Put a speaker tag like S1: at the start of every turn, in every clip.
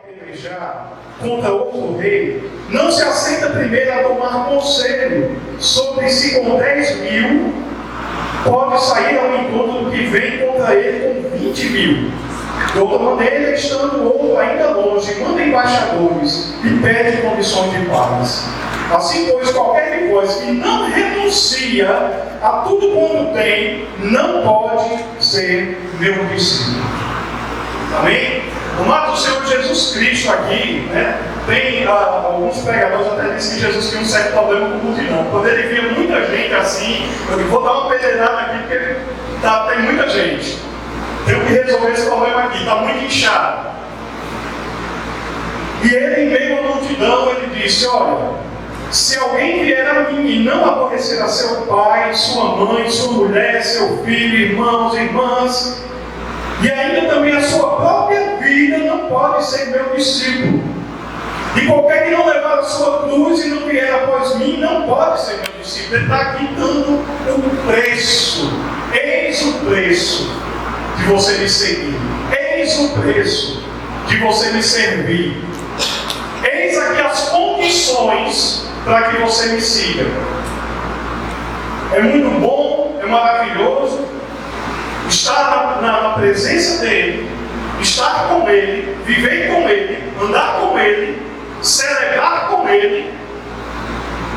S1: pelejar contra outro rei, não se aceita primeiro a tomar conselho sobre se com 10.000 pode sair ao encontro do que vem contra ele com 20.000. De outra maneira, estando o outro ainda longe, manda embaixadores e pede condições de paz. Assim, pois, qualquer de vós que não renuncia a tudo quanto tem, não pode ser meu discípulo. Amém? Amado do Senhor Jesus Cristo aqui, né? Tem alguns pregadores até dizem que Jesus tinha um certo problema com multidão. Quando ele via muita gente assim, eu vou dar uma peneirada aqui porque tem muita gente. Tenho que resolver esse problema aqui, está muito inchado. E ele, em meio à multidão, ele disse: olha, se alguém vier a mim e não aborrecer a seu pai, sua mãe, sua mulher, seu filho, irmãos, irmãs, e ainda também a sua própria vida, não pode ser meu discípulo. E qualquer que não levar a sua cruz e não vier após mim, não pode ser meu discípulo. Ele está aqui dando o preço. Eis o preço de você me seguir. Eis o preço de você me servir. Eis aqui as condições para que você me siga. É muito bom, é maravilhoso estar na presença dele, estar com ele, viver com ele, andar com ele, celebrar com ele,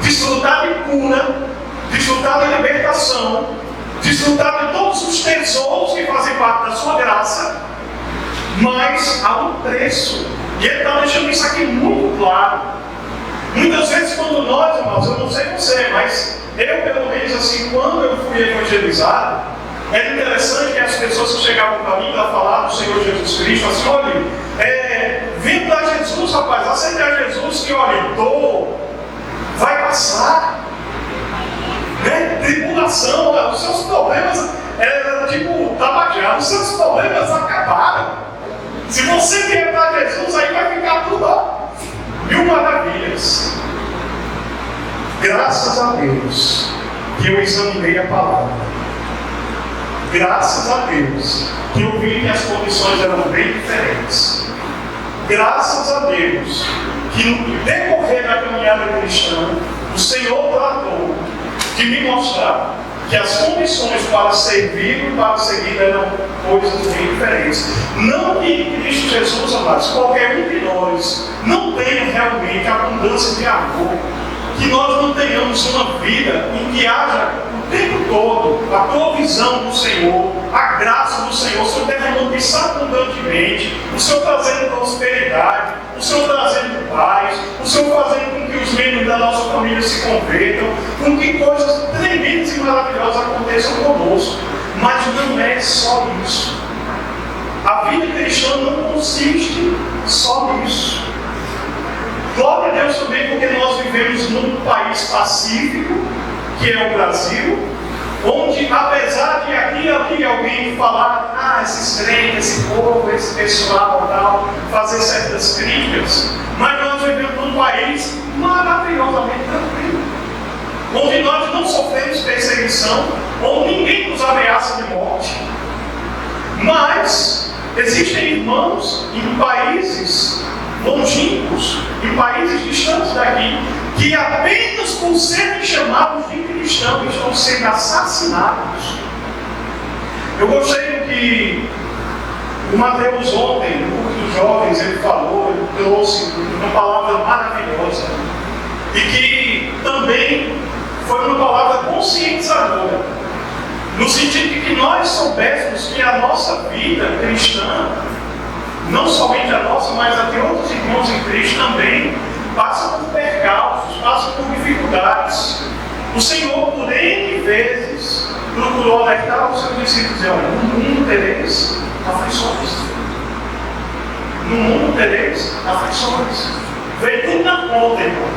S1: desfrutar de cura, desfrutar de libertação, desfrutar de todos os tesouros que fazem parte da sua graça, mas há um preço. E ele está deixando isso aqui muito claro. Muitas vezes quando nós, irmãos, eu não sei você, mas eu pelo menos assim, quando eu fui evangelizado, era interessante que as pessoas que chegavam para mim para falar do Senhor Jesus Cristo, assim, olha, vem para Jesus, rapaz, aceitar Jesus, que olha, dor, vai passar, né? Tribulação, os seus problemas, tipo, tabagiado, os seus problemas acabaram. Se você vier para Jesus, aí vai ficar tudo, ó, 1000 maravilhas. Graças a Deus que eu examinei a palavra. Graças a Deus que eu vi que as condições eram bem diferentes. Graças a Deus que no decorrer da caminhada cristã, o Senhor tratou de me mostrar que as condições para servir e para seguir eram coisas bem diferentes. Não que em Cristo Jesus, amados, qualquer um de nós não tenha realmente abundância de amor, que nós não tenhamos uma vida em que haja o tempo todo a provisão do Senhor, a graça do Senhor, o Senhor derramando isso abundantemente, o Senhor trazendo prosperidade, o Senhor trazendo paz, o Senhor fazendo com que os membros da nossa família se convertam, com que coisas tremendas e maravilhosas aconteçam conosco. Mas não é só isso. A vida cristã não consiste só nisso. Glória a Deus também, porque nós vivemos num país pacífico, que é o Brasil, onde apesar de aqui e ali alguém falar, esses crentes, esse povo, esse pessoal, tal, fazer certas críticas, mas nós vivemos num país maravilhosamente tranquilo, onde nós não sofremos perseguição, onde ninguém nos ameaça de morte. Mas existem irmãos em países longínquos, em países distantes daqui, que apenas por serem chamados de cristãos estão sendo assassinados. Eu gostei do que o Mateus ontem, no grupo dos jovens, ele falou, ele trouxe uma palavra maravilhosa, e que também foi uma palavra conscientizadora, no sentido de que nós soubéssemos que a nossa vida cristã, não somente a nossa, mas a de outros irmãos em Cristo também, passa por percalços, passa por dificuldades. O Senhor, por N vezes, procurou alertar os seus discípulos, dizer, olha, no mundo tereis aflições. No mundo tereis aflições. Vem tudo na conta, irmão.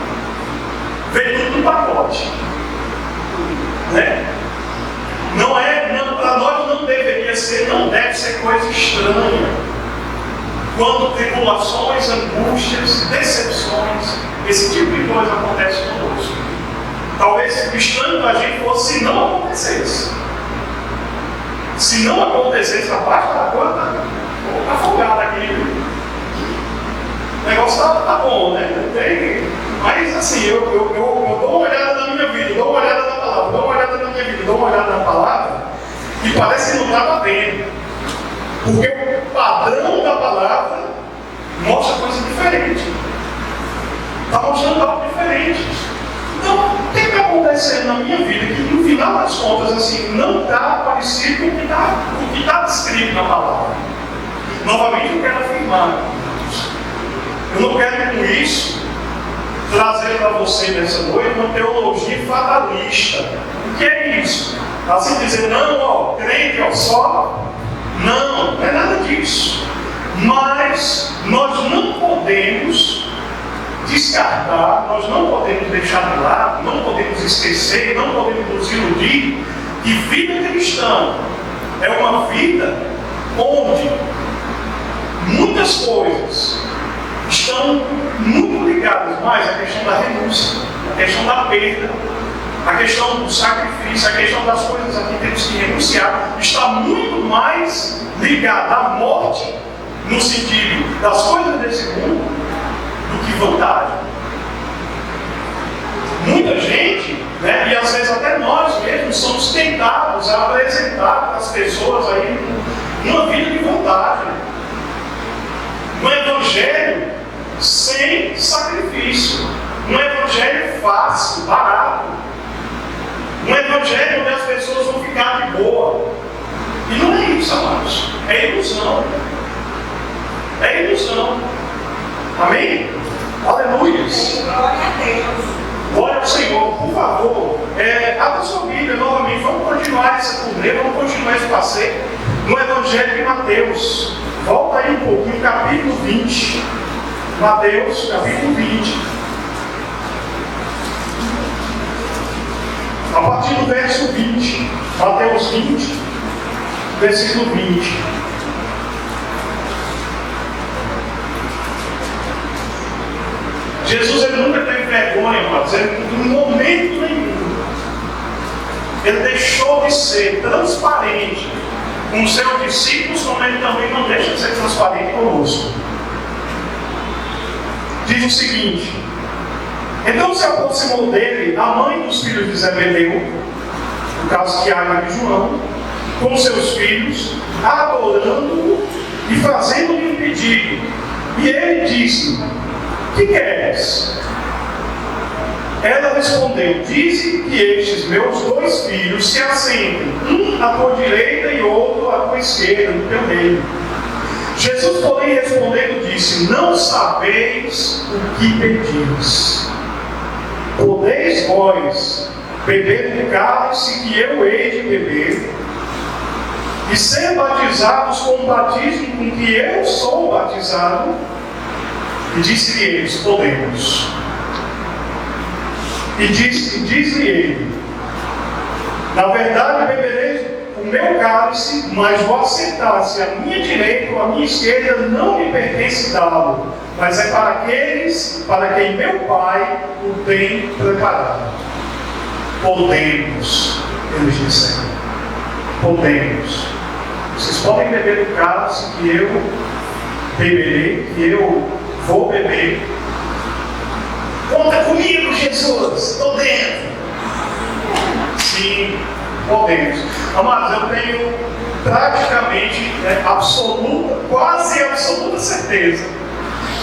S1: Vem tudo no pacote. Né? Para nós não deveria ser, não deve ser coisa estranha quando tribulações, angústias, decepções, esse tipo de coisa acontece conosco. Talvez estranho a gente fosse se não acontecesse. Se não acontecesse, a parte da coisa está afogada aqui. negócio tá bom, né? Mas assim, eu dou uma olhada na minha vida, dou uma olhada na palavra, dou uma olhada na minha vida, dou uma olhada na palavra, e parece que não está batendo. Porque o padrão da palavra mostra coisa diferente. Está mostrando algo diferente. Então, o que está acontecendo na minha vida que, no final das contas, assim, não está parecido com o que está descrito na palavra? Novamente, eu quero afirmar. Eu não quero, com isso, trazer para você nessa noite uma teologia fatalista. O que é isso? Assim dizer, não, crente, só. Não é nada disso. Mas nós não podemos descartar, nós não podemos deixar de lado, não podemos esquecer, não podemos nos iludir que vida cristã é uma vida onde muitas coisas estão muito ligadas mais à questão da renúncia, à questão da perda, à questão do sacrifício, à questão das coisas a que temos que renunciar, está muito mais ligada à morte, no sentido das coisas desse mundo, do que vantagem. Muita gente, né, e às vezes até nós mesmos, somos tentados a apresentar para as pessoas aí uma vida de vantagem. Um evangelho sem sacrifício. Um evangelho fácil, barato. Um evangelho onde as pessoas vão ficar de boa. E não é isso, amados. É ilusão. É ilusão. Amém? Aleluia.
S2: Glória a Deus.
S1: Glória ao Senhor. Por favor, abra sua Bíblia novamente. Vamos continuar essa turnê, vamos continuar esse passeio no Evangelho de Mateus. Volta aí um pouquinho, capítulo 20. Mateus, capítulo 20. A partir do verso 20. Mateus 20, versículo 20. Jesus, ele nunca teve vergonha, irmãos. Em momento nenhum. Ele deixou de ser transparente com os seus discípulos, como ele também não deixa de ser transparente conosco. Diz o seguinte: então se aproximou dele a mãe dos filhos de Zebedeu, no caso Tiago e João, com seus filhos, adorando-o e fazendo-lhe um pedido. E ele disse: que queres? Ela respondeu: dize que estes meus dois filhos se assentem, um à tua direita e outro à tua esquerda, no teu reino. Jesus, porém, respondendo, disse: não sabeis o que pedis. Podeis vós beber do cálice que eu hei de beber, e ser batizados com o batismo com que eu sou batizado? E disse-lhe eles: podemos. E disse-lhe ele: na verdade bebereis o meu cálice, mas vós sentar-se à minha direita ou à minha esquerda não me pertence dá-lo, mas é para aqueles para quem meu Pai o tem preparado. Podemos, eles disseram. Podemos. Vocês podem beber o cálice que eu beberei, que eu vou beber. Conta comigo, Jesus, estou dentro. Sim, podemos. Amados, eu tenho praticamente quase absoluta certeza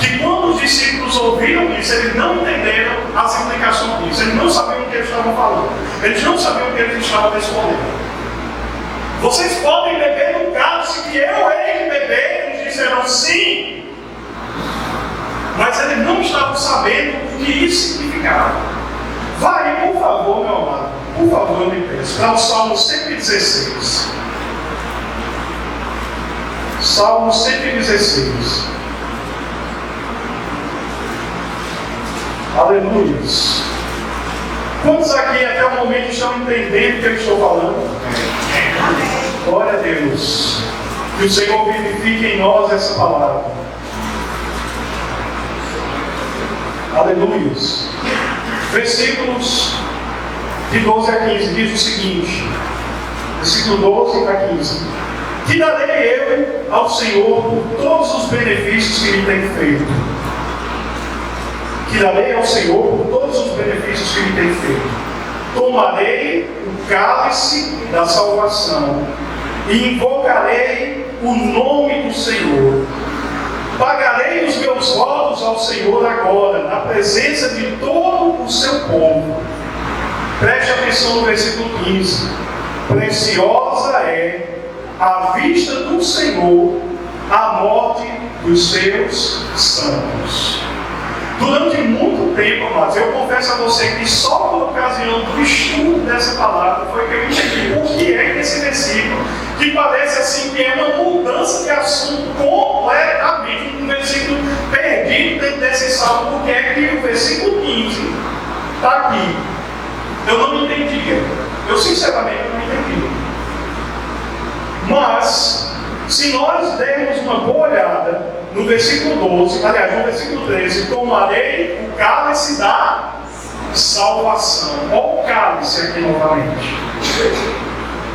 S1: que quando os discípulos ouviram isso, eles não entenderam as implicações disso. Eles não sabiam o que eles estavam falando. Eles não sabiam o que eles estavam respondendo. Vocês podem beber no cálice que eu hei de beber? Eles disseram sim. Mas eles não estavam sabendo o que isso significava. Vai, por favor, meu amado, por favor, eu me peço, para o Salmo 116. Salmo 116. Aleluia. Quantos aqui até o momento estão entendendo o que eu estou falando? Glória a Deus. Que o Senhor vivifique em nós essa palavra. Aleluia. Versículos de 12 a 15 diz o seguinte: versículo 12 a 15: que darei eu ao Senhor por todos os benefícios que lhe tem feito, que darei ao Senhor por todos os benefícios que me tem feito. Tomarei o cálice da salvação e invocarei o nome do Senhor. Pagarei os meus votos ao Senhor agora, na presença de todo o seu povo. Preste atenção no versículo 15. Preciosa é à vista do Senhor a morte dos seus santos. Durante muito tempo, amados, eu confesso a você que só por ocasião do estudo dessa palavra foi que eu entendi o que é que esse versículo, que parece assim que é uma mudança de assunto completamente, um versículo perdido dentro desse salmo, porque é que o versículo 15 está aqui. Eu não entendia. Eu sinceramente não entendia. Mas, se nós dermos uma boa olhada no versículo 12, aliás, no versículo 13, tomarei o cálice da salvação. Olha o cálice aqui novamente.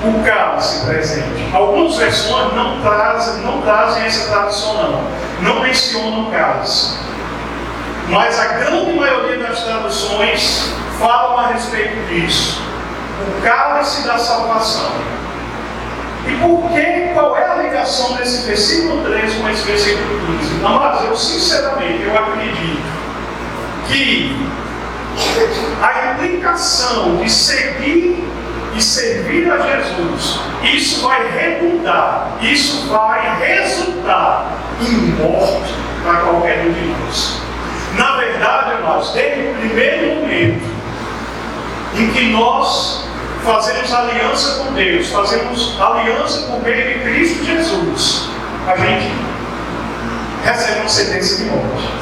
S1: O cálice presente. Algumas versões não trazem essa tradução, não mencionam o cálice. Mas a grande maioria das traduções falam a respeito disso. O cálice da salvação. E por que, qual é a ligação desse versículo 13 com esse versículo 15? Amados, eu sinceramente acredito que a implicação de seguir e servir a Jesus, isso vai redundar, isso vai resultar em morte para qualquer um de nós. Na verdade, amados, desde o primeiro momento em que nós fazemos aliança com Deus, fazemos aliança por meio de Cristo Jesus, a gente recebe uma sentença de morte.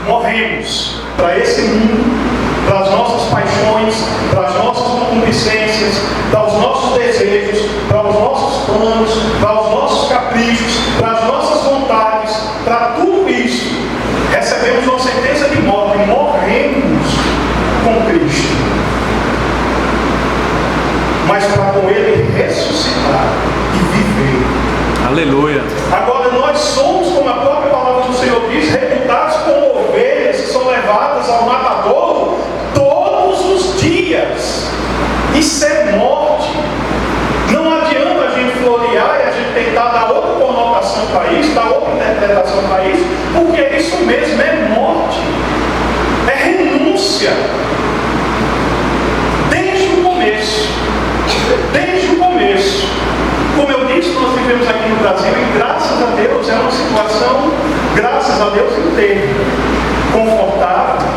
S1: Morremos para esse mundo, para as nossas paixões, para as nossas concupiscências, para os nossos desejos, para os nossos planos, para os nossos caprichos, para as nossas vontades, para tudo isso. Recebemos uma sentença de morte e morremos com Cristo. Mas para com Ele ressuscitar e viver.
S2: Aleluia.
S1: Agora nós somos, como a própria palavra do Senhor diz, reputados como ovelhas que são levadas ao matadouro todos os dias. Isso é morte. Não adianta a gente florear e a gente tentar dar outra conotação para isso, dar outra interpretação para isso, porque isso mesmo é morte. É renúncia. Desde o começo. Desde o começo. Como eu disse, nós vivemos aqui no Brasil e graças a Deus é uma situação, graças a Deus, inteira, confortável.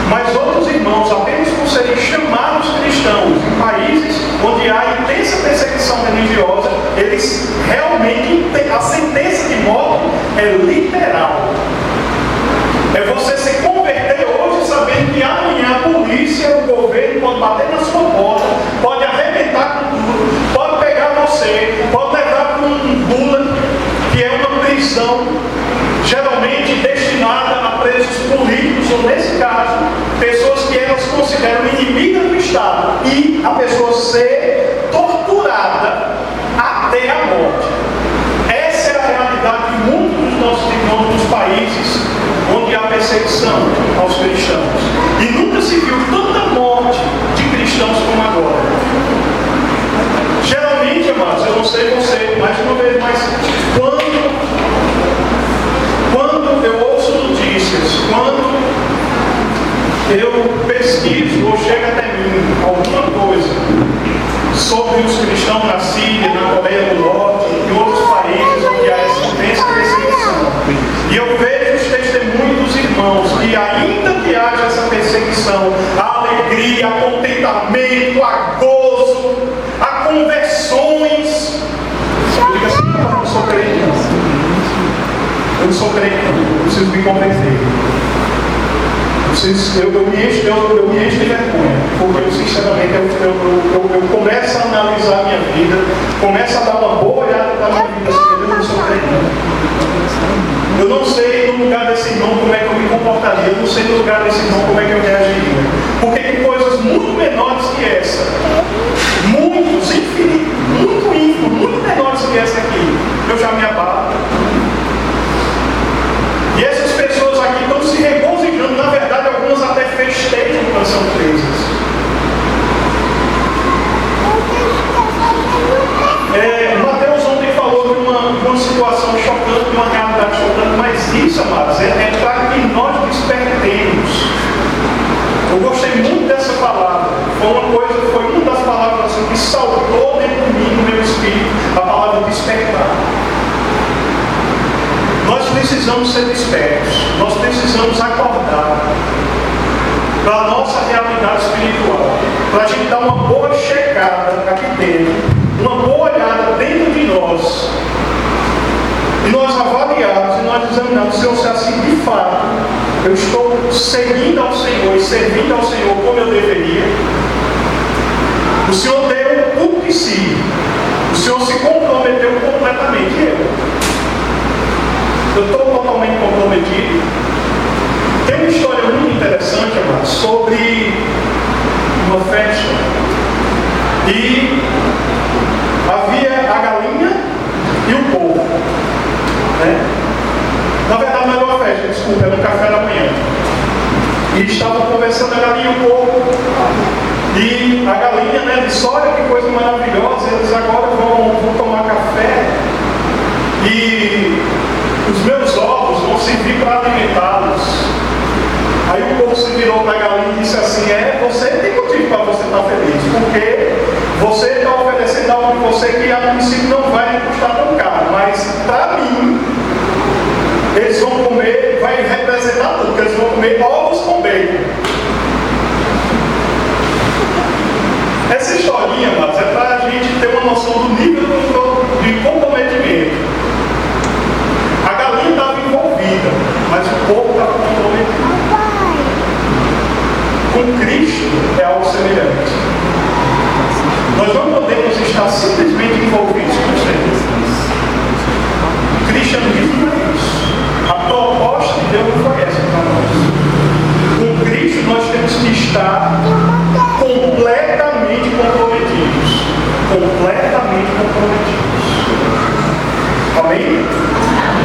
S1: Mas outros irmãos, apenas por serem chamados cristãos em países onde há intensa perseguição religiosa, eles realmente, a sentença de morte é literal. É você se converter hoje sabendo que amanhã a polícia, o governo pode bater na sua porta, pode arrebentar com tudo, pode pegar você, pode levar para um bula, que é uma prisão geralmente destinada a presos políticos, ou nesse caso, pessoas que elas consideram inimigas do Estado, e a pessoa ser torturada até a morte. Essa é a realidade de muitos dos nossos irmãos dos países onde há perseguição aos cristãos. E nunca se viu tanta morte de cristãos como agora. Geralmente, amados, eu não sei você, mais uma vez, mas quando eu ouço notícias, quando eu pesquiso ou chega até mim alguma coisa sobre os cristãos na Síria, na Coreia do Norte e outros países onde há essa intensa perseguição, e eu vejo os testemunhos dos irmãos que ainda que haja essa perseguição, a alegria, a contentamento, a gozo, a conversões. Eu digo assim, eu não sou crente não. Eu não sou crente não, eu preciso me converter. Eu me encho de vergonha, porque eu sinceramente eu começo a analisar a minha vida, começo a dar uma boa olhada para a minha vida, assim, eu não sou crente não. Eu não sei no lugar desse irmão como é que eu me comportaria, eu não sei no lugar desse irmão como é que eu reagiria, porque tem coisas muito menores que essa, muitos, infinitos, muito ínfimos, muito menores que essa aqui, eu já me abalo. E essas pessoas aqui estão se regozijando, na verdade, isso, amados, é para que nós despertemos. Eu gostei muito dessa palavra. Foi uma das palavras assim, que saltou dentro de mim, no meu espírito, a palavra despertar. Nós precisamos ser despertos. Nós precisamos acordar para a nossa realidade espiritual. Para a gente dar uma boa checada aqui dentro, uma boa olhada dentro de nós. E nós avaliarmos e nós examinarmos se eu sei assim, de fato, eu estou seguindo ao Senhor e servindo ao Senhor como eu deveria. O Senhor deu tudo de si. O Senhor se comprometeu completamente. E eu estou totalmente comprometido. Tem uma história muito interessante, amado, sobre uma festa. E havia a galinha e o porco. Né? Na verdade não era uma festa, desculpa, era um café da manhã. E estavam conversando a galinha e o porco. E a galinha, né, disse, olha que coisa maravilhosa, eles agora vão tomar café. E os meus ovos vão servir para alimentá-los. Aí o porco se virou para a galinha e disse assim, você tem motivo para você estar feliz, porque você está oferecendo algo para você que a princípio não vai lhe custar tão caro, mas para mim, eles vão comer, vai representar tudo, porque eles vão comer ovos com bacon. Essa historinha, mas é para a gente ter uma noção do nível de comprometimento. A galinha estava envolvida, mas o povo estava comprometido. Com Cristo é algo semelhante. Nós não podemos estar simplesmente envolvidos com os tempos. O cristianismo é isso. A proposta de Deus não foi essa para nós. Com Cristo nós temos que estar completamente comprometidos. Completamente comprometidos. Amém?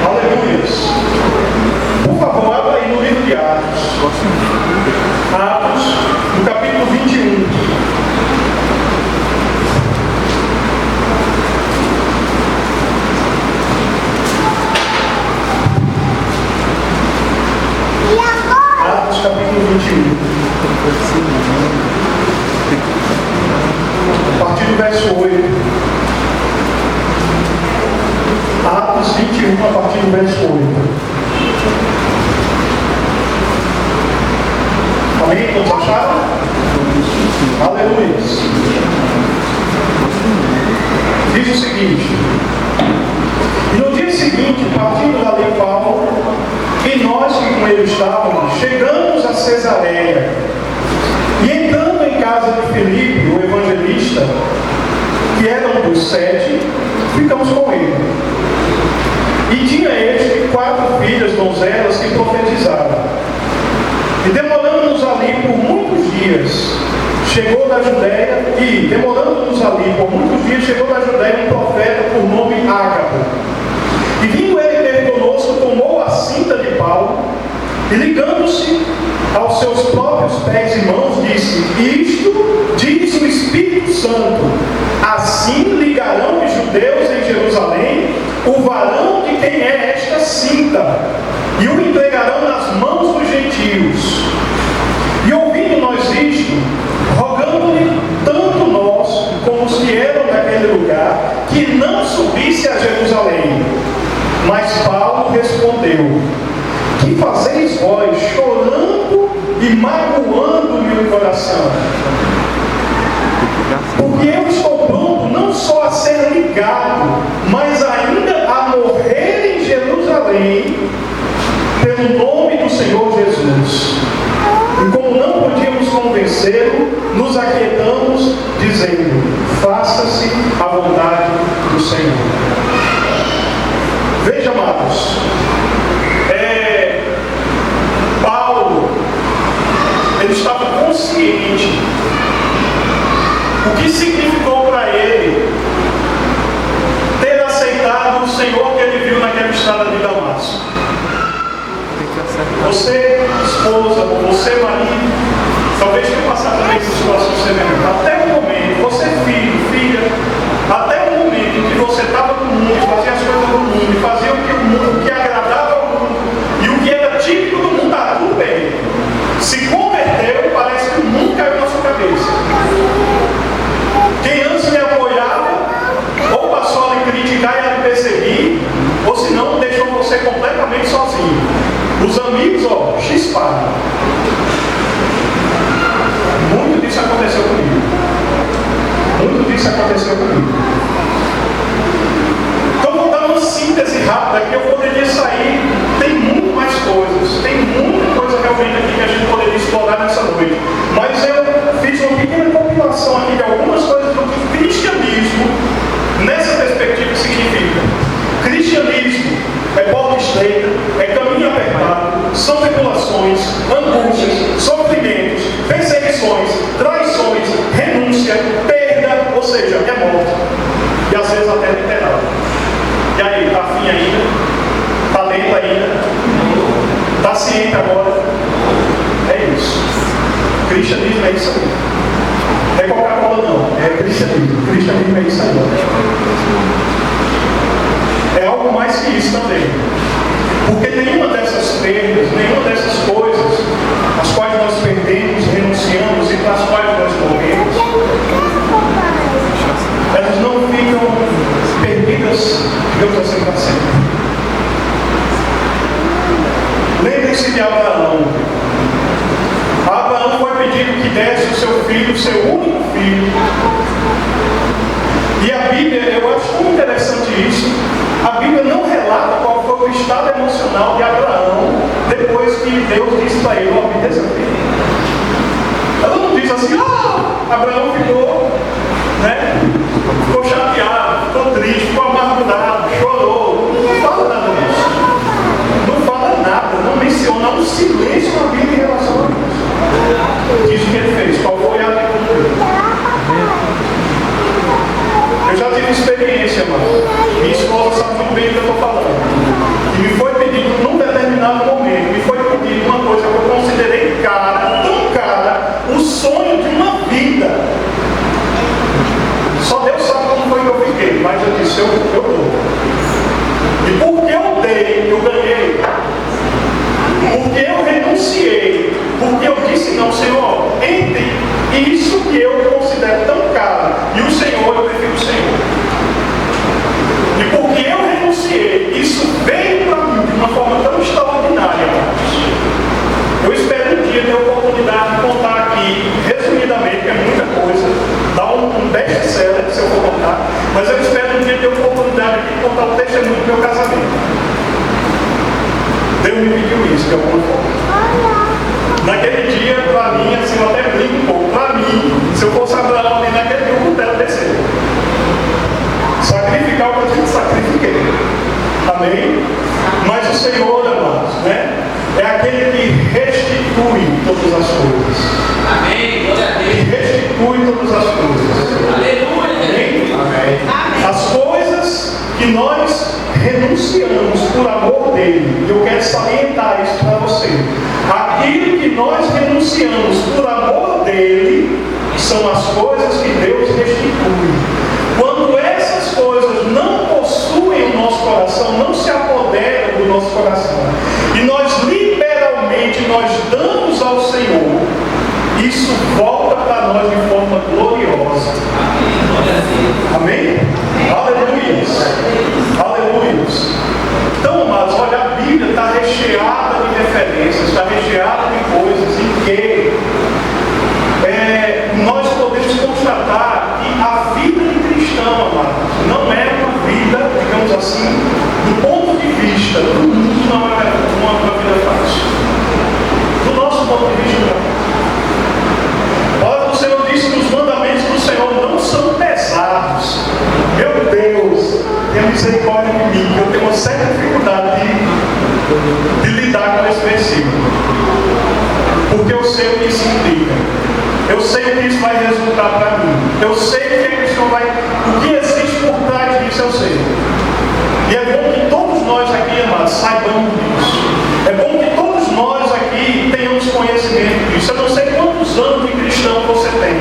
S1: Aleluia. Por favor, abra aí no livro de Atos. Atos, no capítulo 21. Atos, capítulo 21. A partir do verso 8. Atos 21, a partir do verso 8. Amém? Todos acharam? Aleluia. Diz o seguinte: e no dia seguinte, partindo dali Paulo, e nós que com ele estávamos, chegamos a Cesareia, e entrando em casa de Filipe, o evangelista, que era um dos 7, ficamos com ele. E tinha este 4 filhas donzelas que profetizavam. E demorando-nos ali por muitos dias, chegou da Judéia, um profeta por nome Ágabo. E vindo ele ter conosco, tomou a cinta de Paulo, e ligando-se aos seus próprios pés e mãos, disse: isto diz o Espírito Santo, assim ligarão os judeus em Jerusalém o varão de quem é esta cinta, e o entregarão nas mãos dos gentios. E ouvindo nós isto, rogando-lhe tanto nós como os que eram daquele lugar, que não subisse a Jerusalém. Mas Paulo respondeu: que fazeis vós, chorando e magoando-me o coração? Porque eu estou pronto não só a ser ligado, mas ainda a morrer em Jerusalém, pelo nome do Senhor Jesus. E como não podíamos convencê-lo, nos aquietamos, dizendo: faça-se a vontade do Senhor. Veja, amados, Paulo, ele estava consciente o que significou para ele ter aceitado o Senhor que ele viu naquela estrada de Damasco. Você, esposa, você, marido, talvez tenha passado também por situação semelhante. Até o momento, você, filho, filha, até o momento em que você estava no mundo, fazia as coisas do mundo, fazia o que agradava ao mundo, e o você completamente sozinho. Os amigos, ó, chisparam. Muito disso aconteceu comigo. Muito disso aconteceu comigo. Então vou dar uma síntese rápida que eu poderia sair. Tem muito mais coisas. Tem muita coisa realmente aqui que a gente poderia explorar nessa noite. Mas eu fiz uma pequena compilação aqui de algumas coisas do que cristianismo, nessa perspectiva, significa. Cristianismo é porta estreita, é caminho apertado, são tribulações, angústias, sofrimentos, perseguições, traições, renúncia, perda, ou seja, é morte. E às vezes até literal. E aí, está afim ainda? Está lento ainda? Está ciente agora? É isso. Cristianismo é isso aí. Não é Coca-Cola não, é cristianismo. Cristianismo é isso aí. É algo mais que isso também. Porque nenhuma dessas perdas, nenhuma dessas coisas, as quais nós perdemos, renunciamos e para as quais nós morremos, elas não ficam perdidas, digamos assim, para sempre. Lembre-se de Abraão. Abraão foi pedido que desse o seu filho, o seu único filho. E a Bíblia, eu acho muito interessante isso. A Bíblia não relata qual foi o estado emocional de Abraão depois que Deus disse para ele: obedeça a filho. Ela não diz assim: Abraão ficou, ficou chateado, ficou triste, ficou amargurado, chorou. Não fala nada disso. Não fala nada, não menciona um silêncio na Bíblia em relação a isso. Diz o que ele fez, qual foi a atitude dele. Eu já tive experiência, mano. Minha esposa sabe muito bem do que eu estou falando. E me foi pedido, num determinado momento, me foi pedido uma coisa que eu considerei cara, tão cara, o sonho de uma vida. Só Deus sabe como foi que eu fiquei, mas eu disse, eu dou. E porque eu dei, eu ganhei. Porque eu renunciei, porque eu disse, não, Senhor, entre isso que eu considero tão caro, e o Senhor, eu prefiro o Senhor. E porque eu renunciei, isso veio para mim de uma forma tão extraordinária. Eu espero um dia ter a oportunidade de contar aqui, resumidamente, que é muita coisa, dar um best-seller, se eu for contar, mas eu espero um dia ter a oportunidade de contar o testemunho do meu casamento. Deus me pediu isso de alguma forma. Naquele dia, para mim, assim, eu até brinco um pouco. Para mim, se eu fosse Abraão, naquele dia eu pudesse descer. Sacrificar o que eu tinha sacrifiquei. Amém? Mas o Senhor, amados, é aquele que restitui todas as coisas.
S2: Amém.
S1: Que restitui todas as coisas.
S2: Aleluia.
S1: Amém? As coisas que nós renunciamos por amor dele. Eu quero salientar isso para você. Aquilo que nós renunciamos por amor dele são as coisas que Deus restitui. Quando essas coisas não possuem o nosso coração, não se apoderam do nosso coração, e nós liberalmente nós damos ao Senhor, isso volta para nós de forma gloriosa. Amém? Aleluia. Aleluia. Então, amados, olha, a Bíblia está recheada de referências, está recheada de coisas em que nós podemos constatar que a vida de cristão, amados, não é uma vida, digamos assim, do ponto de vista do mundo, não é uma vida fácil. Do nosso ponto de vista, não. Olha, o Senhor disse que os mandamentos do Senhor não são pesados. Meu Deus, tenha misericórdia de mim, eu tenho uma certa dificuldade de lidar com esse versículo. Porque eu sei o que isso implica. Eu sei o que isso vai resultar para mim. Eu sei o que existe por trás disso, eu sei. E é bom que todos nós aqui, amados, saibamos disso. É bom que todos nós aqui tenhamos conhecimento disso. Eu não sei quantos anos de cristão você tem.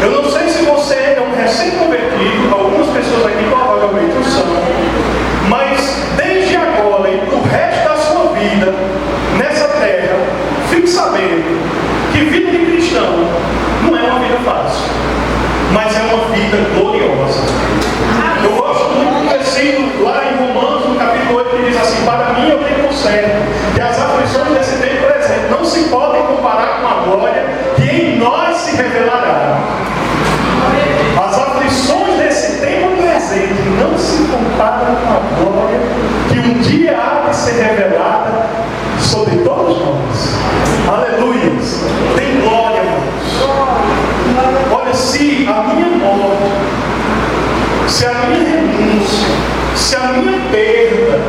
S1: Eu não sei se você é um recém-convertido, algumas pessoas aqui provavelmente o são, mas desde agora e para o resto da sua vida, nessa terra, fique sabendo que vida de cristão não é uma vida fácil, mas é uma vida gloriosa. Eu gosto muito do versículo lá em Romanos, certo, que as aflições desse tempo presente não se podem comparar com a glória que em nós se revelará. As aflições desse tempo presente não se comparam com a glória que um dia há de ser revelada sobre todos nós. Aleluia! Tem glória, irmãos. Olha, se a minha morte, se a minha renúncia, se a minha perda,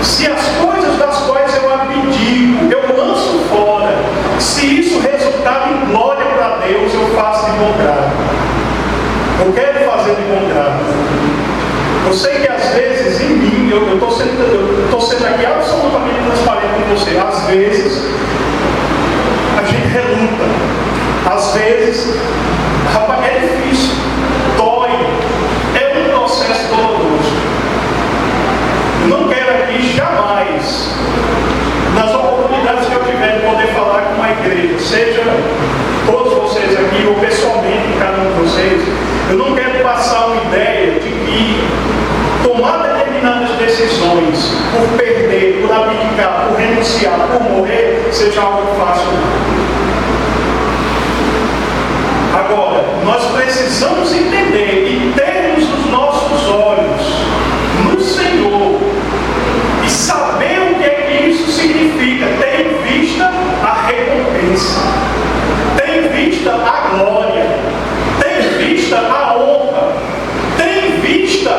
S1: se as coisas das quais eu abdico, eu lanço fora, se isso resultar em glória para Deus, eu faço de bom grado. Eu quero fazer de bom grado. Eu sei que às vezes em mim, eu estou sendo aqui absolutamente transparente com você. Às vezes a gente reluta. Às vezes, rapaz, é difícil, dói, é um processo doloroso. Eu não quero aqui jamais, nas oportunidades que eu tiver de poder falar com a igreja, seja todos vocês aqui ou pessoalmente cada um de vocês, eu não quero passar uma ideia de que tomar determinadas decisões por perder, por abdicar, por renunciar, por morrer, seja algo fácil. Agora, nós precisamos entender e termos os nossos olhos no Senhor e saber o que é que isso significa, ter em vista a recompensa, ter em vista a glória, ter em vista a honra, ter em vista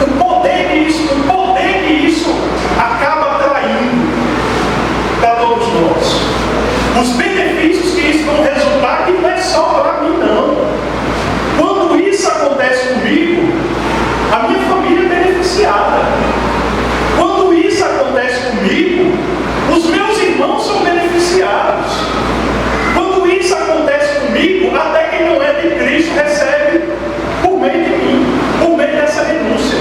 S1: o poder que isso acaba traindo para todos nós. Os benefícios que isso vão resultar, que não é só para mim, não. Quando isso acontece comigo, a minha família é beneficiada. Quando isso acontece comigo, os meus irmãos são beneficiados. Quando isso acontece comigo, até quem não é de Cristo recebe por meio de mim, por meio dessa renúncia.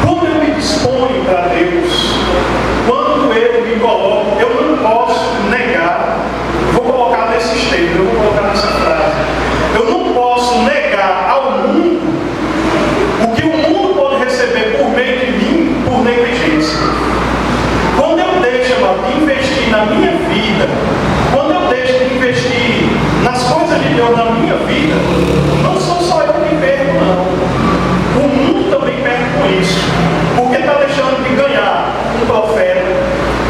S1: Quando eu me disponho para Deus, quando eu me coloco, eu não posso negar, vou colocar nesses termos, eu vou colocar nessa frase, eu não posso negar ao mundo o que o mundo pode receber por meio de mim, por negligência. Quando eu deixo de investir na minha vida, quando eu deixo de investir nas coisas de Deus na minha vida, não sou só eu que perco, não. O mundo também perde com isso, porque está deixando de ganhar um profeta,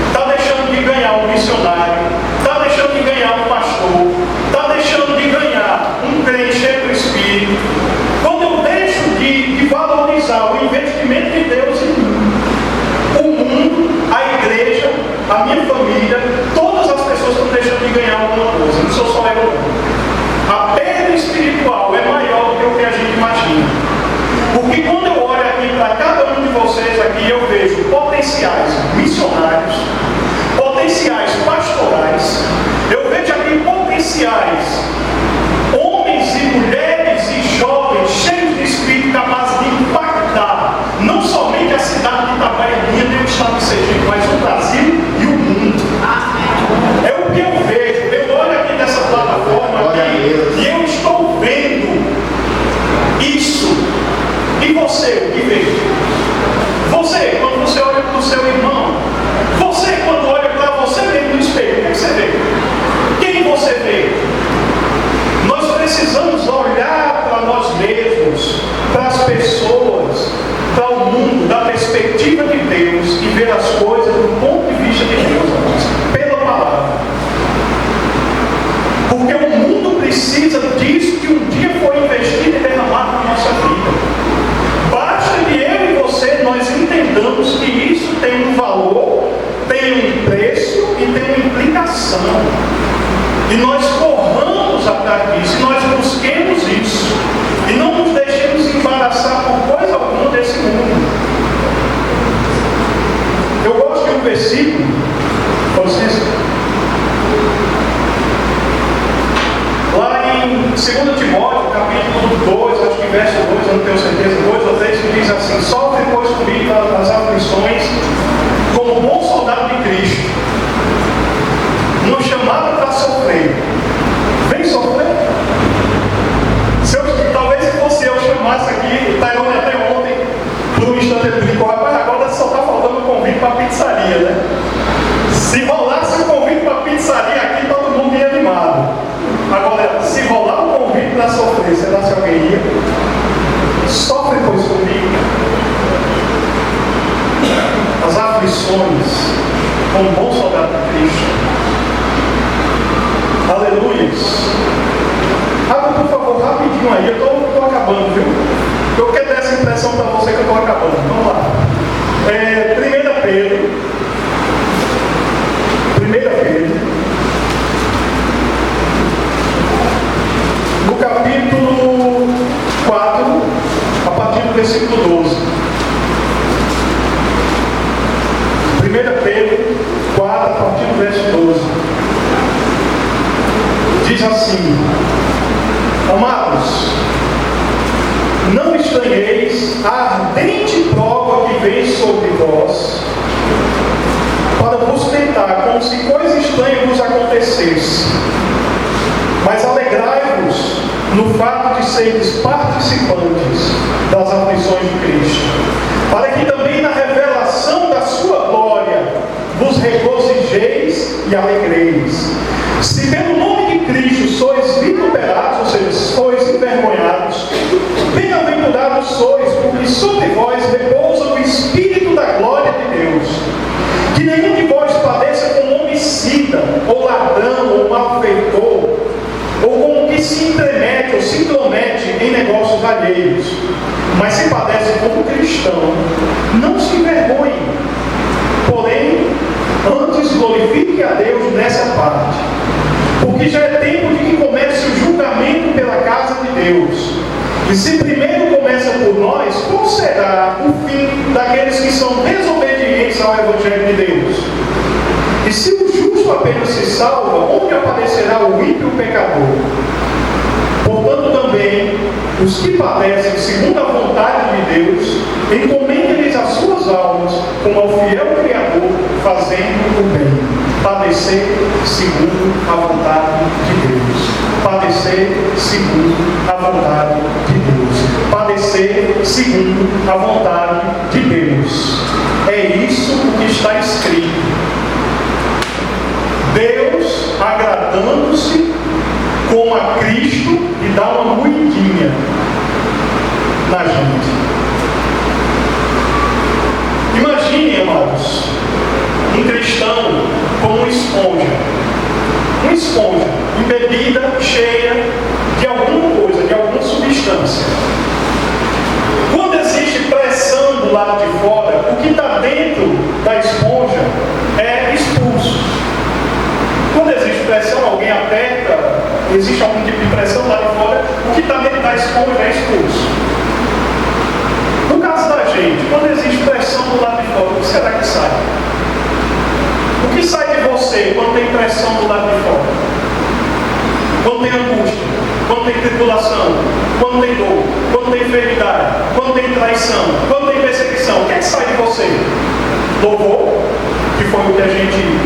S1: está deixando de ganhar um missionário, está deixando de ganhar um pastor, está deixando de ganhar um crente cheio do Espírito. Quando eu deixo de valorizar o investimento de Deus em mim, o mundo, a igreja, a minha família, todas as pessoas estão deixando de ganhar alguma coisa, não sou só eu. A perda espiritual é maior do que o que a gente imagina. Porque quando eu olho aqui para cada um de vocês aqui, eu vejo potenciais missionários, potenciais pastorais, eu vejo aqui potenciais homens e mulheres e jovens cheios de espírito capazes de impactar não somente a cidade de Itabaianinha, nem o estado de Sergipe, mas o Brasil e o mundo. É o que eu vejo. Eu olho aqui nessa plataforma aqui, e eu estou vendo isso. E você, o que vê? Você, quando você olha para o seu irmão, você, quando olha para você mesmo no espelho, o que você vê? Quem você vê? Nós precisamos olhar para nós mesmos, para as pessoas, para o mundo, da perspectiva de Deus e ver as coisas do ponto de vista de Deus, amados, pela palavra. Porque o mundo precisa disso que um dia foi investido e derramado na nossa vida. Basta que eu e você, nós entendamos que isso tem um valor, tem um preço e tem uma implicação. E nós corramos atrás disso, e nós busquemos isso. E não nos deixemos embaraçar por coisa alguma desse mundo. Eu gosto de um versículo, com licença, lá em 2 Timóteo, capítulo 2, acho que verso 2, eu não tenho certeza, 2 ou 3, que diz assim: sofre, pois, comigo nas aflições, como bom soldado de Cristo. Não chamado para sofrer. Vem sofrer. Talvez se fosse eu chamasse aqui, o Tairone até ontem, no instante ele brincou, rapaz, agora só está faltando Se rolasse o convite para a pizzaria aqui, todo mundo ia animado. Agora, se rolar o convite para sofrer, será se alguém ia? Sofre, pois, comigo. As aflições, como bom soldado de Cristo. Aleluias. Abra, por favor, rapidinho aí. Eu estou acabando, viu? Eu quero dar essa impressão para você que eu estou acabando. Vamos lá. 1 Pedro. No capítulo 4, a partir do versículo 12. 1 Pedro 4, a partir do verso 12. Diz assim: amados, não estranheis a ardente prova que vem sobre vós, para vos tentar, como se coisa estranha vos acontecesse. Mas alegrai-vos no fato de seres participantes das aflições de Cristo, para que também na revelação da sua glória vos regozijeis e alegreis. Se pelo nome de Cristo sois vituperados, ou seja, sois envergonhados, bem-aventurados sois, porque sobre vós repousa o Espírito da glória de Deus. Que nenhum de vós padeça como homicida, ou ladrão, ou malfeitor, ou como que se intromete ou se intromete em negócios alheios, mas se padece como cristão, não se envergonhe, porém, antes glorifique a Deus nessa parte, porque já é tempo de que comece o julgamento pela casa de Deus. E se primeiro começa por nós, qual será o fim daqueles que são desobedientes ao Evangelho de Deus? E se o justo apenas se salva, onde aparecerá o ímpio pecador? Portanto, também, os que padecem segundo a vontade de Deus, encomendem-lhes as suas almas como ao fiel Criador, fazendo o bem. Padecer segundo a vontade de Deus. Padecer segundo a vontade de Deus. Padecer segundo a vontade de Deus. É isso o que está escrito. Deus agradando-se com a Cristo e dá uma moedinha na gente. Imagine, amados, um cristão como uma esponja embebida, cheia de alguma coisa, de alguma substância. Quando existe pressão do lado de fora, o que está dentro da esponja é expulso. Quando existe pressão, alguém aperta, existe algum tipo de pressão lá de fora, o que está dentro da esponja é expulso. No caso da gente, quando existe pressão do lado de fora, o que será que sai? O que sai de você quando tem pressão do lado de fora? Quando tem angústia, quando tem tribulação, quando tem dor, quando tem enfermidade, quando tem traição, quando tem perseguição, o que é que sai de você? Louvor, que foi o que a gente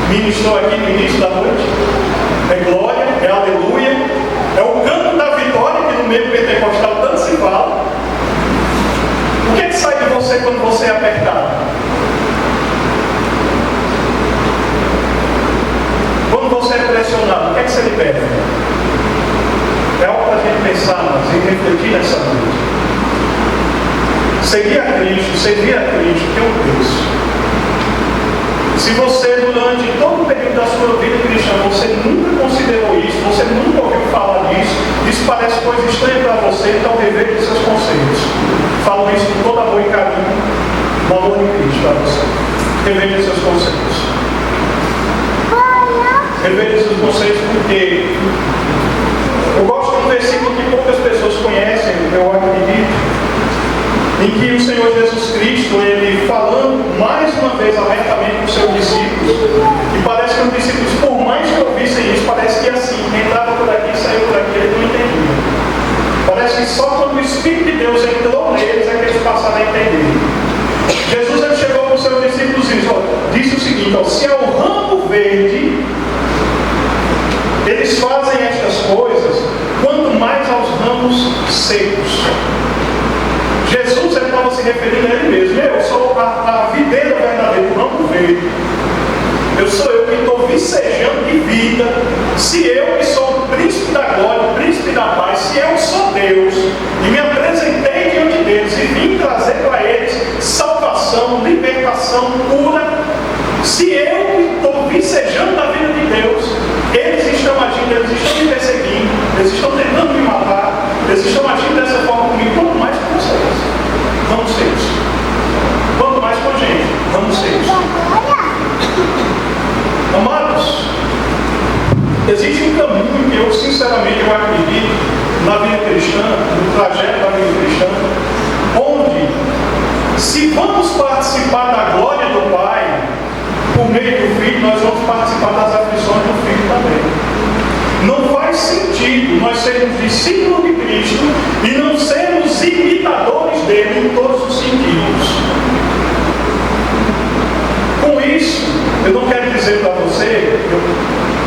S1: ministrou aqui no início da noite. É glória, é aleluia, é o canto da vitória que no meio pentecostal tanto se fala. O que é que sai de você quando você é apertado? Quando você é pressionado, o que é que você libera? É algo para a gente pensar, mas e refletir nessa noite. Seguir a Cristo, servir a Cristo tem um preço. Se você, durante todo o período da sua vida cristã, você nunca considerou isso, você nunca ouviu falar disso, isso parece coisa estranha para você, então reveja os seus conceitos. Falo isso com todo amor e carinho, no amor de Cristo para você. Reveja os seus conceitos. Reveja os seus conceitos porque eu gosto de um versículo que poucas pessoas conhecem, eu acredito, em que o Senhor Jesus Cristo, ele falando mais uma vez abertamente com os seus discípulos, e parece que os discípulos, por mais que ouvissem isso, parece que assim, entrava por aqui e saiu por aqui, eles não entendiam. Parece que só quando o Espírito de Deus entrou neles é que eles passaram a entender. Jesus, ele chegou para os seus discípulos e disse o seguinte: se ao ramo verde eles fazem estas coisas, quanto mais aos ramos secos. Jesus estava se referindo a ele mesmo. Eu sou a videira verdadeira, o ramo verde. sou eu que estou vicejando de vida. Se eu que sou o príncipe da glória, o príncipe da paz, se eu sou Deus e me apresentei diante deles e vim trazer para eles salvação, libertação, cura, se eu que estou vicejando da vida de Deus, eles estão agindo, eles estão me perseguindo, eles estão tentando me matar, eles estão agindo dessa forma comigo, quanto mais com vocês, vamos ser isso. Quanto mais com a gente, vamos ser isso. Amados, existe um caminho que eu sinceramente acredito na vida cristã, no trajeto da vida cristã, onde, se vamos participar da glória do Pai por meio do Filho, nós vamos participar das aflições do Filho também. Não faz sentido nós sermos discípulos de Cristo e não sermos imitadores dele em todos os sentidos. Com isso, eu não quero dizer para você, eu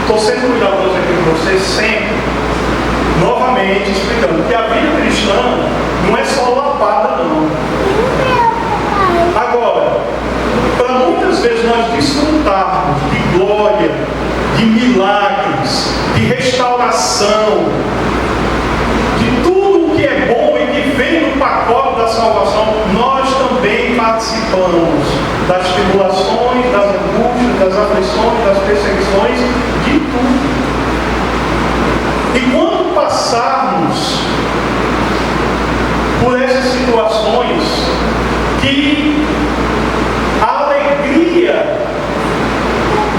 S1: estou sendo cuidadoso aqui com você sempre, novamente explicando que a vida cristã não é só lapada, não. Agora, para muitas vezes nós desfrutarmos de glória, de milagres, de restauração, de tudo o que é bom e que vem no pacote da salvação, nós também participamos das tribulações, das angústias, das aflições, das perseguições, de tudo. E quando passarmos por essas situações, que a alegria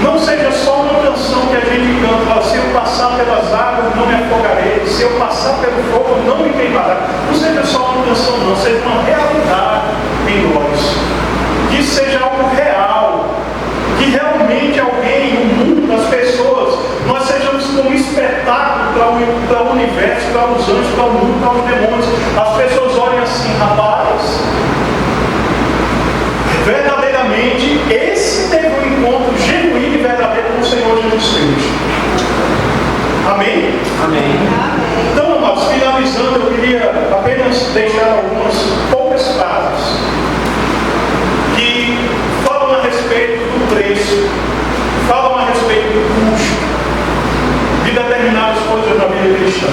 S1: não seja só uma canção que a gente canta, se eu passar pelas águas não me afogarei, se eu passar pelo fogo não me queimará. Não seja só uma canção, não, seja uma realidade em nós. Que seja algo real, que realmente alguém, o mundo, as pessoas, nós sejamos como um espetáculo para o universo, para os anjos, para o mundo, para os demônios. As pessoas olhem assim, rapaz, verdadeiramente, esse teve um encontro genuíno e verdadeiro com o Senhor Jesus Cristo. Amém?
S2: Amém.
S1: Então, amados, finalizando, eu queria apenas deixar algumas poucas frases que falam a respeito do preço, falam a respeito do custo de determinadas coisas na vida cristã.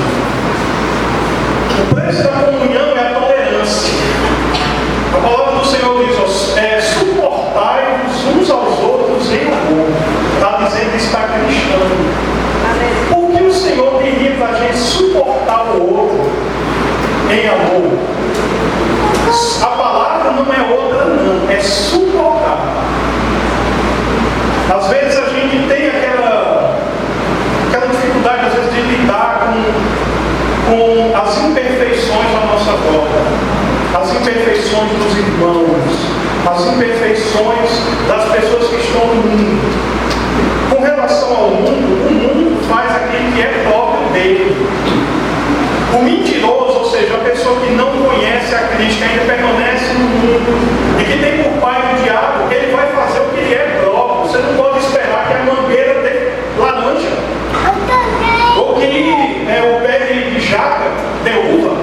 S1: O preço da comunhão é a tolerância. A palavra do Senhor diz, suportai-vos uns aos outros em amor. Está dizendo que está cristão. Por que o Senhor diria para a gente suportar o outro em amor? A palavra não é outra, não, é suportar. Às vezes a gente tem aquela dificuldade, às vezes, de lidar com as imperfeições à nossa volta, as imperfeições dos irmãos, as imperfeições das pessoas que estão no mundo. Com relação ao mundo, o mundo faz aquilo que é próprio dele. O mentiroso, ou seja, a pessoa que não conhece a Cristo, que ainda permanece no mundo e que tem por pai o diabo, ele vai fazer o que lhe é próprio. Você não pode esperar que a mangueira dê laranja ou que o pé de jaca dê uva.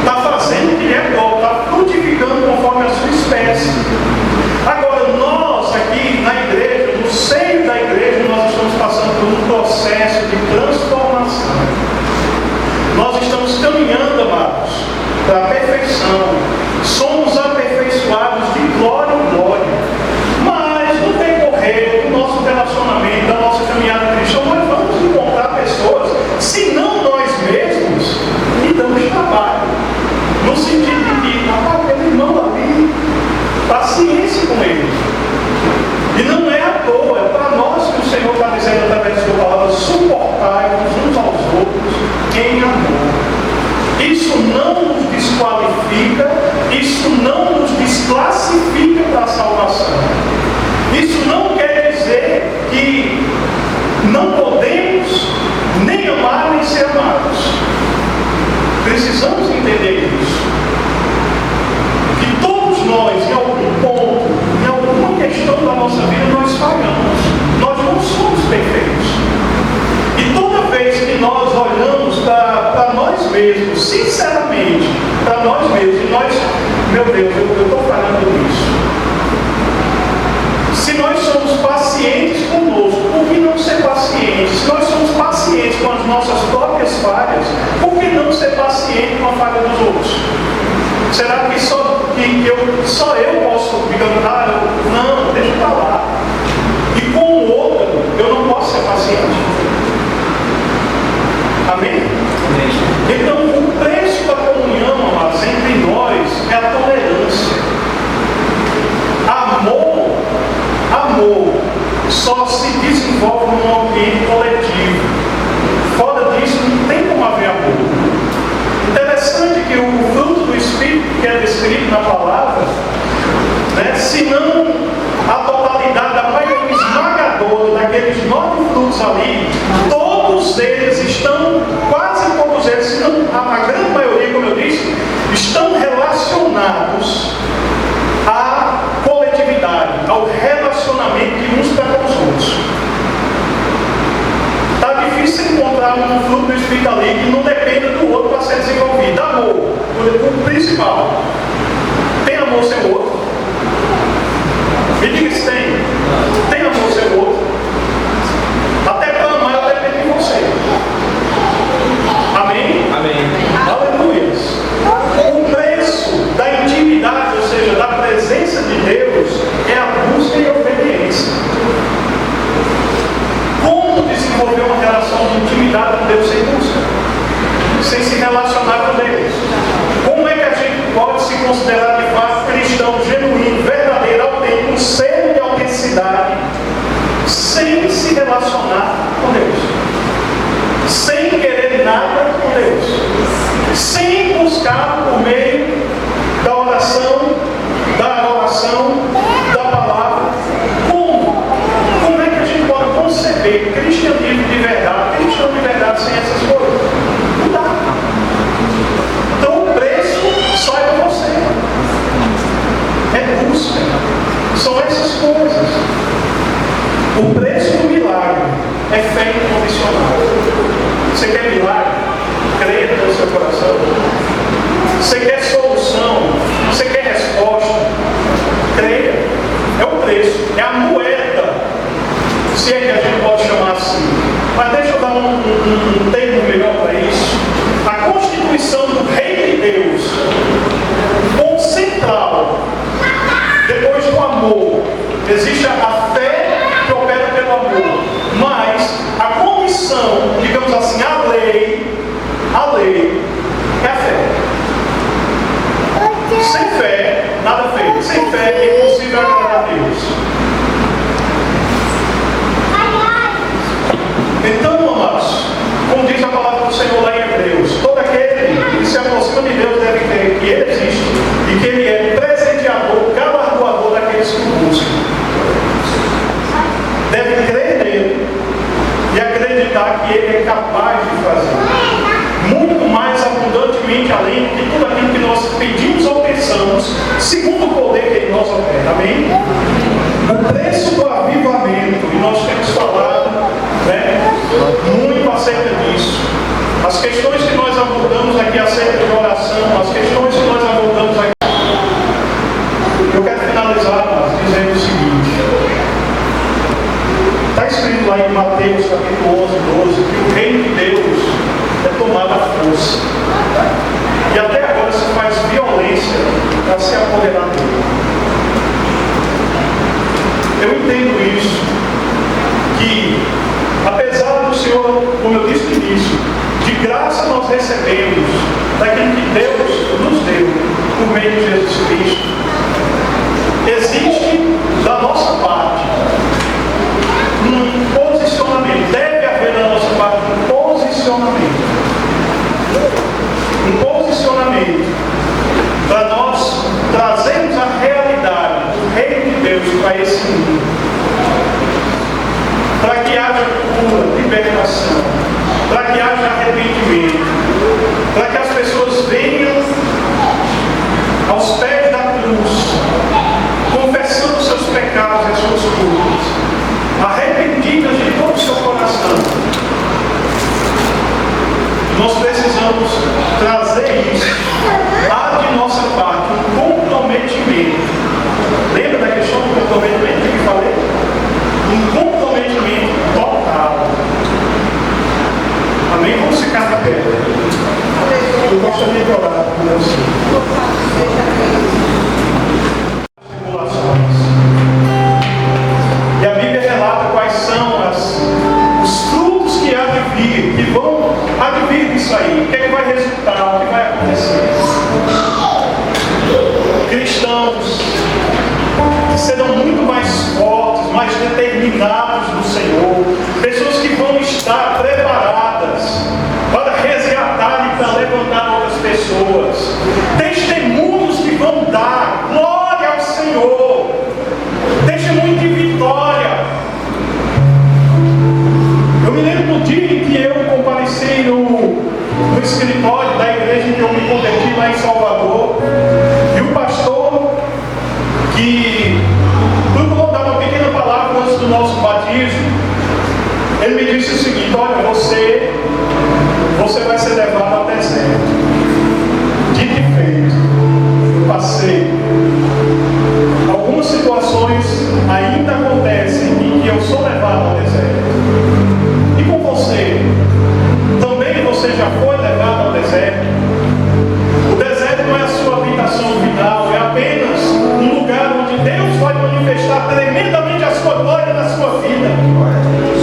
S1: Está fazendo o que lhe é próprio, está frutificando conforme a sua espécie. Agora, nós aqui na igreja, no seio da igreja, nós estamos passando por um processo de transformação. Nós estamos caminhando, amados, para a perfeição. Somos aperfeiçoados de glória em glória. Mas no decorrer do nosso relacionamento, da nossa caminhada cristã, nós vamos encontrar pessoas, se não nós mesmos, que damos trabalho. No sentido de que, aquele irmão ali, paciência com ele. E não é à toa, é para nós que o Senhor está dizendo através da sua palavra, suportai-vos uns aos outros em amor. Isso não nos desqualifica, isso não nos desclassifica para a salvação. Isso não quer dizer que não podemos nem amar nem ser amados. Precisamos entender isso. Que todos nós, em algum ponto, em alguma questão da nossa vida, nós falhamos. Nós não somos perfeitos. E toda vez que nós olhamos para nós mesmos, sinceramente, para nós mesmos, e nós, meu Deus, eu estou falando isso. Se nós somos pacientes com com as nossas próprias falhas, por que não ser paciente com a falha dos outros? Será que só eu posso, digamos, não, deixa pra lá. E com o outro, eu não posso ser paciente. Amém? Então, o preço da comunhão, amados, entre nós é a tolerância. Amor só se desenvolve num ambiente coletivo. Fora disso, não tem como haver amor. Interessante que o fruto do Espírito que é descrito na palavra, né, se não a totalidade, a maioria esmagadora daqueles 9 frutos ali, todos eles estão, quase todos eles, se não a grande maioria, como eu disse, estão relacionados à coletividade, ao relacionamento de uns para com os outros. Está difícil encontrar um fruto do Espírito ali que não dependa do outro para ser desenvolvido. Amor, o principal. Tem amor sem o outro? Me diga se tem. Tem amor sem o outro? Até para amar depende de você. Amém?
S2: Amém.
S1: Aleluia. O preço da intimidade, ou seja, da presença de Deus, é a busca e a obediência. Como desenvolver uma relação de intimidade com Deus sem busca? Sem se relacionar com Deus? Como é que a gente pode se considerar de fato cristão, genuíno, verdadeiro, autêntico, sede de autenticidade, sem se relacionar com Deus? Sem querer nada com Deus? Sem buscar por meio da oração, da adoração, da palavra? Como é que a gente pode conceber cristianismo de verdade, cristão de verdade sem essas coisas? Não dá. Então o preço só é para você. É busca. São essas coisas. O preço do milagre é fé incondicional. Você quer milagre? Creia no seu coração. Você quer solução? Você quer resposta? Creia. É o preço. É a moeda. Se é que a gente pode chamar assim. Mas deixa eu dar um termo melhor para isso. A constituição do reino de Deus, o ponto central, depois do amor, existe a fé que opera pelo amor, mas a condição, digamos assim, a lei é a fé. Sem fé, nada feito. Sem fé é impossível agradar a Deus. Então, amados, como diz a palavra do Senhor lá em Hebreus, todo aquele que se aproxima de Deus deve crer que Ele existe e que Ele é presenteador, galardoador daqueles que o buscam. Deve crer nele e acreditar que Ele é capaz de fazer muito mais abundantemente além de tudo aquilo que nós pedimos ou pensamos, segundo o poder que Ele nos opera. Amém? O preço do avivamento, e nós temos falado, né, muito acerca disso. As questões que nós abordamos aqui acerca de oração, as questões que nós abordamos aqui. Eu quero finalizar dizendo o seguinte. Está escrito lá em Mateus capítulo 11, 12, que o reino de Deus é tomado à força. E até agora se faz violência para se apoderar dele. Eu entendo isso, que apesar do Senhor, como eu disse no início, de graça nós recebemos daquilo que Deus nos deu por meio de Jesus Cristo, existe da nossa parte um posicionamento, deve haver da nossa parte um posicionamento para nós trazermos a realidade do reino de Deus para esse mundo, para que haja cura, libertação, para que haja arrependimento, para que as pessoas venham aos pés da cruz, confessando seus pecados e as suas culpas, arrependidas de todo o seu coração. Nós precisamos trazer isso, há de nossa parte um comprometimento. Lembra da questão do comprometimento que eu falei? Um comprometimento total. serão muito mais fortes, mais determinados no Senhor, pessoas que vão estar preparadas para resgatar e para levantar outras pessoas, testemunhos que vão dar glória ao Senhor, testemunho de vitória. Eu me lembro do dia em que eu compareci no escritório da igreja em que eu me converti lá em Salvador, e o pastor, que procurou dar uma pequena palavra antes do nosso batismo, ele me disse o seguinte: olha, você vai ser levado ao deserto. Dito e feito, eu passei. Algumas situações ainda acontecem em que eu sou levado ao deserto. E com você, também você já foi levado ao deserto. O deserto não é a sua habitação final, é apenas um lugar onde Deus vai manifestar tremendamente a sua glória na sua vida,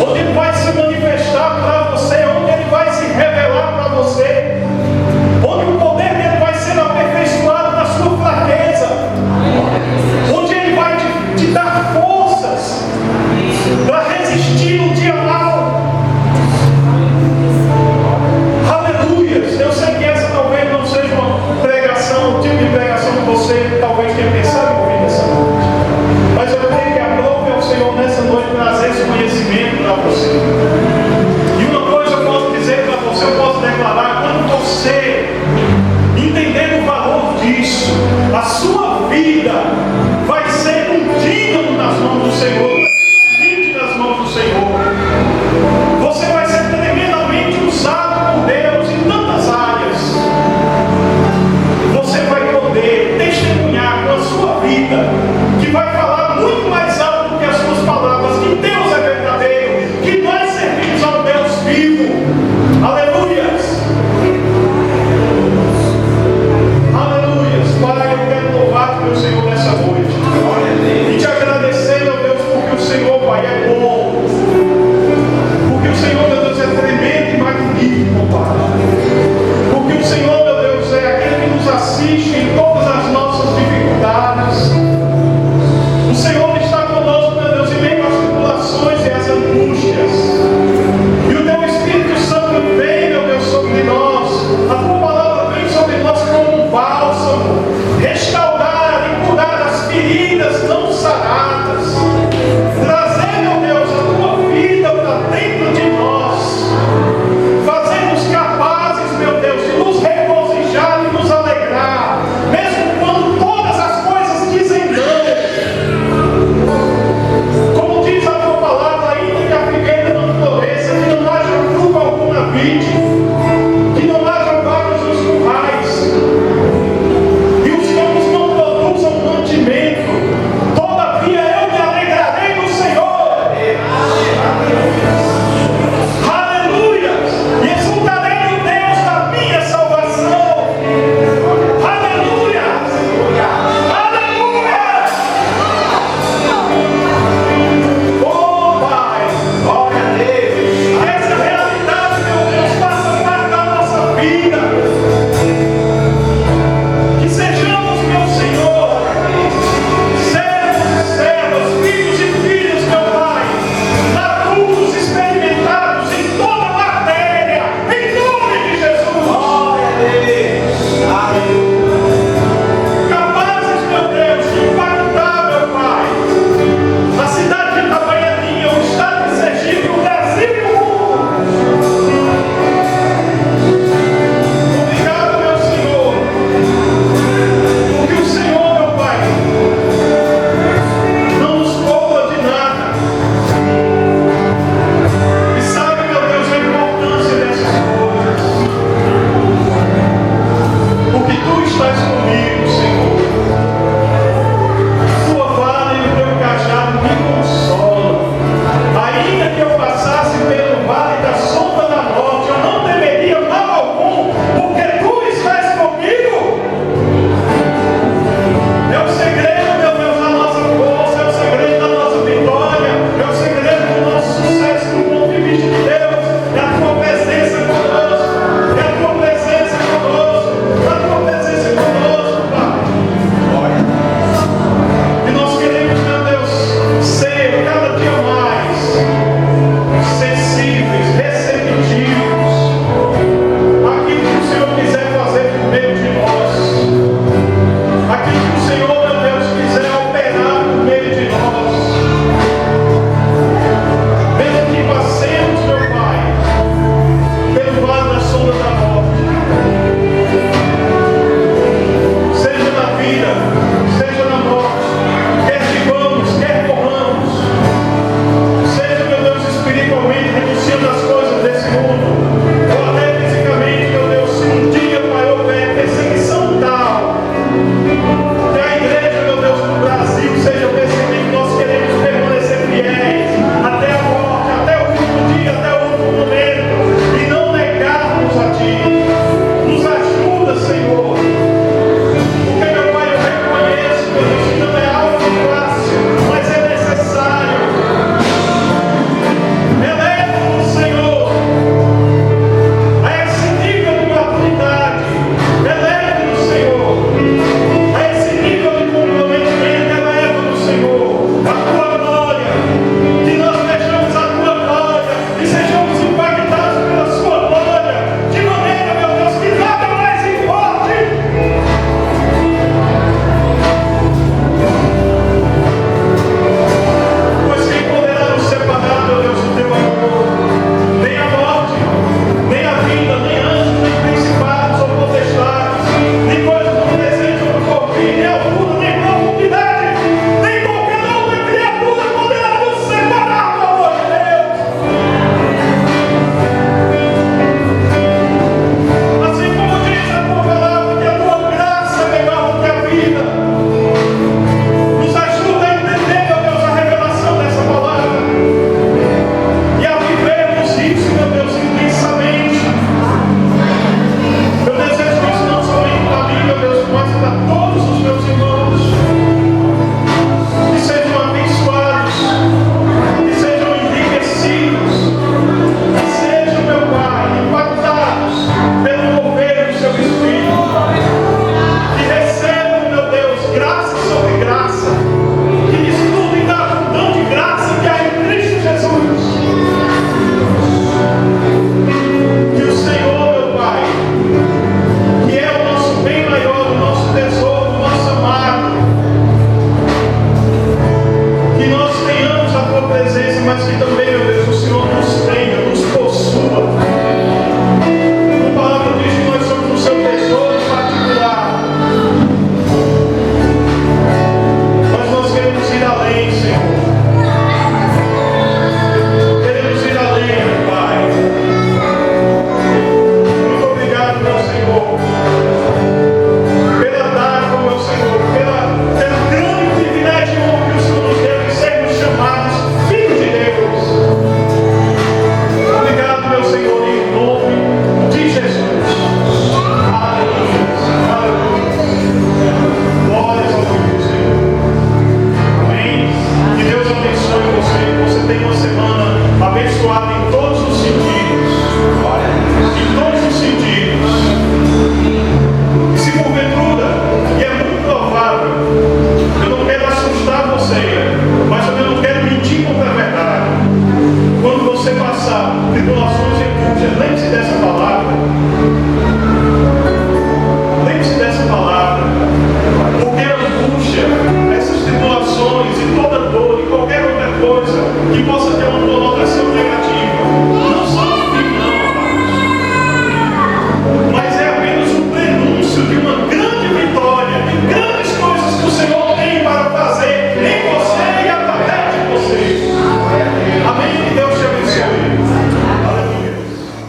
S1: onde Ele vai se manifestar para você, onde Ele vai se revelar para você, onde o poder dele vai ser aperfeiçoado na sua fraqueza, onde Ele vai te dar forças para resistir no dia mau. Aleluias! Eu sei que essa talvez não seja uma pregação, o tipo de pregação que você talvez tenha pensado em ouvir nessa noite, mas eu creio que aprove ao Senhor nessa noite trazer esse conhecimento para você. E uma coisa eu posso dizer para você, eu posso declarar: quando você entender o valor disso, a sua vida vai ser um dígnamo nas mãos do Senhor, nas mãos do Senhor. Você vai ser tremendamente usado por Deus em tantas áreas. Você vai poder testemunhar com a sua vida, que vai falar muito mais alto do que as suas palavras, que Deus é verdadeiro, que nós servimos ao Deus vivo. Aleluias! Aleluias! Pai, eu quero louvar o meu Senhor nessa noite.